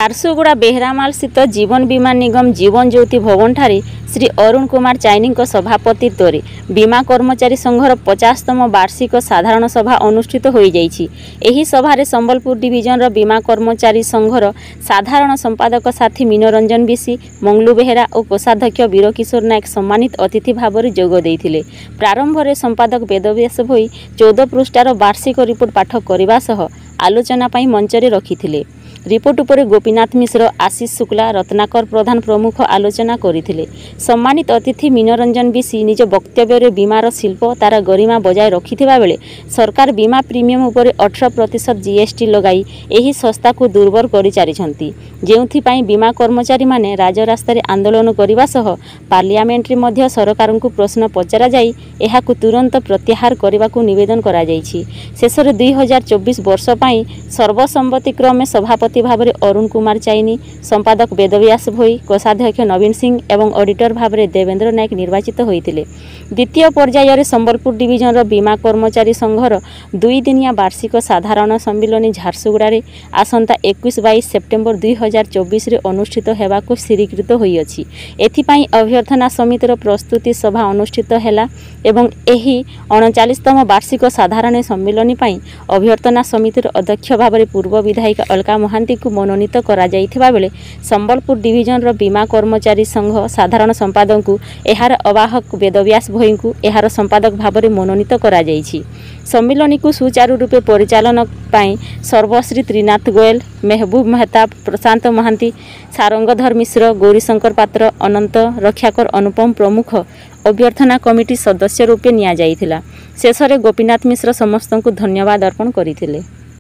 झारसुगुड़ा बेहरामाल स्थित जीवन बीमा निगम जीवन ज्योति भवन ठारे श्री अरुण कुमार चाइनी सभापतित्व में बीमा कर्मचारी संघर 50तम वार्षिक साधारण सभा अनुष्ठित हो जाइछि। एही सभारे संबलपुर डिविजन बीमा कर्मचारी संघर साधारण संपादक साथी मीनरंजन बिसी, मंगलू बेहेरा और कोषाध्यक्ष वीरकिशोर नायक सम्मानित अतिथि भाव में जोग देइथिले। प्रारंभ में संपादक वेदव्यास भोई 14 पृष्ठार वार्षिक रिपोर्ट पाठ करने सह आलोचना पई मंचरे रखिथिले। रिपोर्ट उपरे गोपीनाथ मिश्र, आशीष शुक्ला, रत्नाकर प्रधान प्रमुख आलोचना करथिले। सम्मानित अतिथि मीनरंजन बिसी निज वक्तव्य बीमार शिल्प तार गरिमा बजाय रखिथिबा बेले सरकार बीमा प्रीमियम उपरे 18% जीएसटी लगाई एही संस्था को दुर्बल करि चारिछंती, जेउथि पई बीमा कर्मचारी माने राजरास्ता रे आंदोलन करबा सह पार्लियामेंट रे मध्य सरकार को प्रश्न पचरा जाई एहाकु तुरंत प्रत्याहार करबाकू निवेदन करा जाइछि। शेषर 2024 वर्ष पई सर्वसम्मति क्रमे सभापति भाव में अरुण कुमार चाइनी, संपादक वेदव्यास भोई, कोषाध्यक्ष नवीन सिंह एवं ऑडिटर भाव में देवेंद्र नायक निर्वाचित होते। द्वितीय पर्यायर संबलपुर डिविजन बीमा कर्मचारी संघर 2 दिनिया वार्षिक साधारण सम्मिलन झारसुगुड़ा आसंता 21-22 सेप्टेम्बर 2024 रे अनुष्ठित होगाकू स्थिरीकृत होइछि। एथिपाई अभ्यर्थना समितिर प्रस्तुति सभा अनुष्ठित हैला एवं एही 39तम वार्षिक साधारण सम्मिलन पाई अभ्यर्थना समितिर अध्यक्ष भाव में पूर्व विधायक अलका महांती को मनोनीत करा जाइथिबा बेले संबलपुर डिविजन बीमा कर्मचारी संघ साधारण संपादक को एहार अवाहक वेदव्यास भोई को एहार संपादक भाव में मनोनीत करा जाइछि। सम्मिलन को सुचारू रूपे परिचालन पाई सर्वश्री त्रिनाथ गोयल, मेहबूब मेहता, प्रशांत महांती, सारंगधर मिश्र, गौरीशंकर पात्र, अनंत रक्षाकर, अनुपम प्रमुख अभ्यर्थना कमिटी सदस्य रूपे निया जाइथिला। शेषरे गोपीनाथ मिश्र समस्त को धन्यवाद अर्पण करथिले।